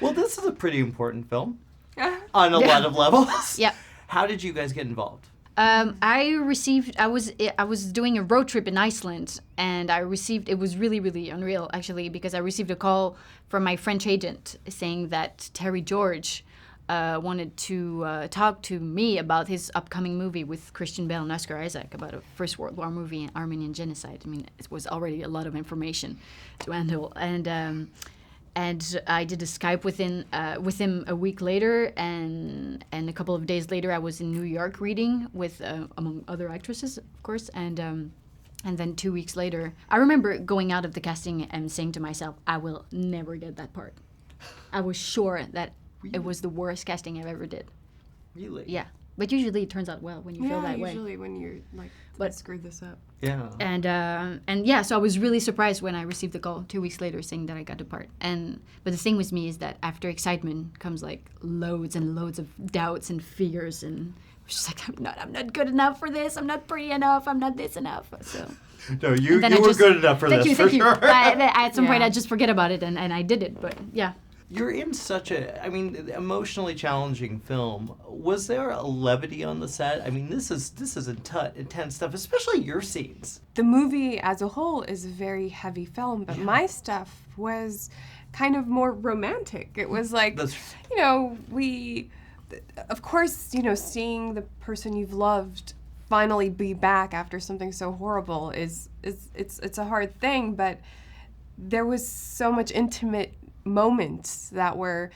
Well, this is a pretty important film on a lot of levels. Yeah. How did you guys get involved? I was doing a road trip in Iceland, and it was really, really unreal, actually, because I received a call from my French agent saying that Terry George wanted to talk to me about his upcoming movie with Christian Bale and Oscar Isaac about a First World War movie, Armenian genocide. I mean, it was already a lot of information to handle, and I did a Skype with him a week later, and a couple of days later I was in New York reading with among other actresses, of course, and then 2 weeks later, I remember going out of the casting and saying to myself, I will never get that part. I was sure that it was the worst casting I've ever did. Really? Yeah. But usually it turns out well when you feel that way. Yeah, usually when you're like, I screwed this up. Yeah. And yeah, so I was really surprised when I received the call 2 weeks later saying that I got the part. But the thing with me is that after excitement comes like loads and loads of doubts and fears, and I was just like, I'm not good enough for this. I'm not pretty enough. I'm not this enough. So. No, you were good enough for this, for sure. At some point, I just forget about it, and I did it. But yeah. You're in such emotionally challenging film. Was there a levity on the set? I mean, this is intense stuff, especially your scenes. The movie as a whole is a very heavy film, but my stuff was kind of more romantic. It was like, of course, seeing the person you've loved finally be back after something so horrible it's a hard thing, but there was so much intimate moments that were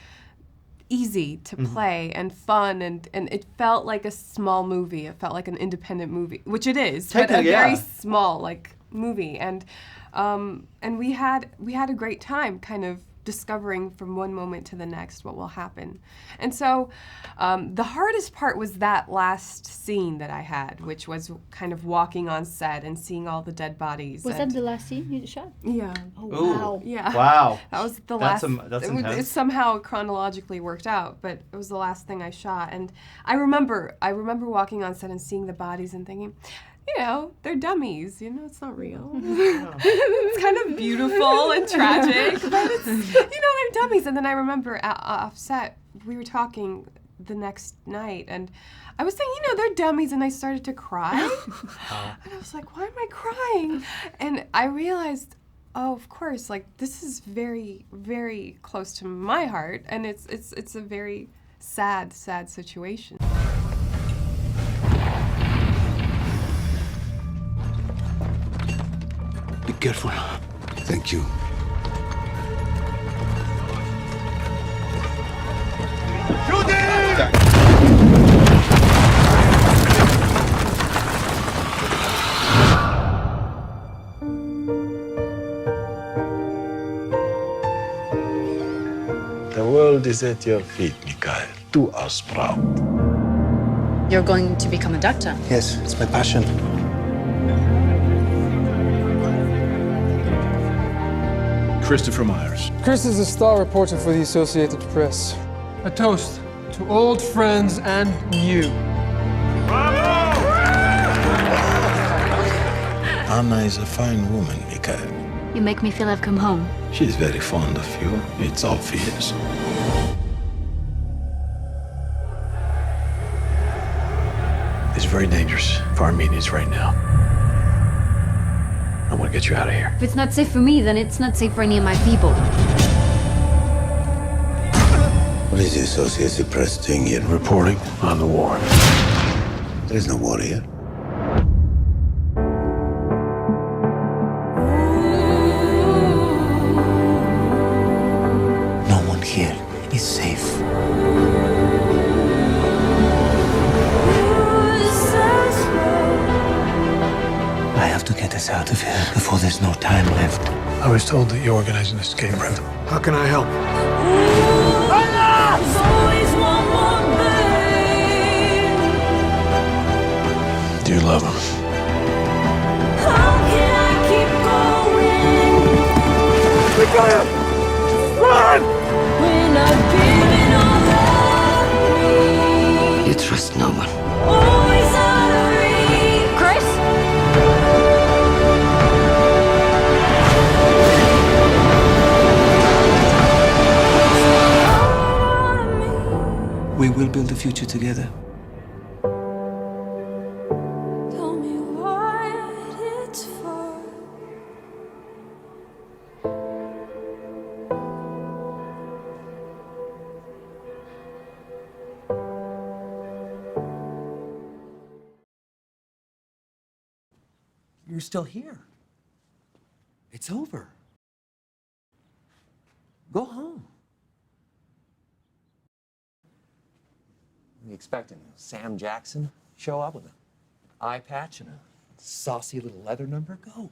easy to play and fun, and it felt like a small movie. It felt like an independent movie, which it is, but a very small movie, and we had a great time kind of discovering from one moment to the next what will happen. And so the hardest part was that last scene that I had, which was kind of walking on set and seeing all the dead bodies. Was that the last scene you shot? Yeah. Oh, wow. Yeah. Wow. That was the last. That's intense. It somehow chronologically worked out, but it was the last thing I shot. And I remember walking on set and seeing the bodies and thinking, they're dummies. It's not real. It's kind of beautiful and tragic, but it's, they're dummies. And then I remember off set, we were talking the next night, and I was saying, they're dummies, and I started to cry. And I was like, why am I crying? And I realized, oh, of course, this is very, very close to my heart, and it's a very sad, sad situation. Be careful. Thank you. The world is at your feet, Mikhail. Do us proud. You're going to become a doctor? Yes, it's my passion. Christopher Myers. Chris is a star reporter for the Associated Press. A toast to old friends and you. Anna is a fine woman, Mikhail. You make me feel I've come home. She's very fond of you. It's obvious. It's very dangerous for Armenians right now. I want to get you out of here. If it's not safe for me, then it's not safe for any of my people. What is the Associated Press doing here? Reporting on the war. There is no war here. No one here is safe. I have to get us out of here before there's no time left. I was told that you organized an escape route. How can I help? Do you love him? Mikhail! Run! You trust no one. Chris? We will build a future together. Tell me what it's for. You're still here. It's over. Go home. You expecting Sam Jackson show up with an eye patch and a saucy little leather number? Go.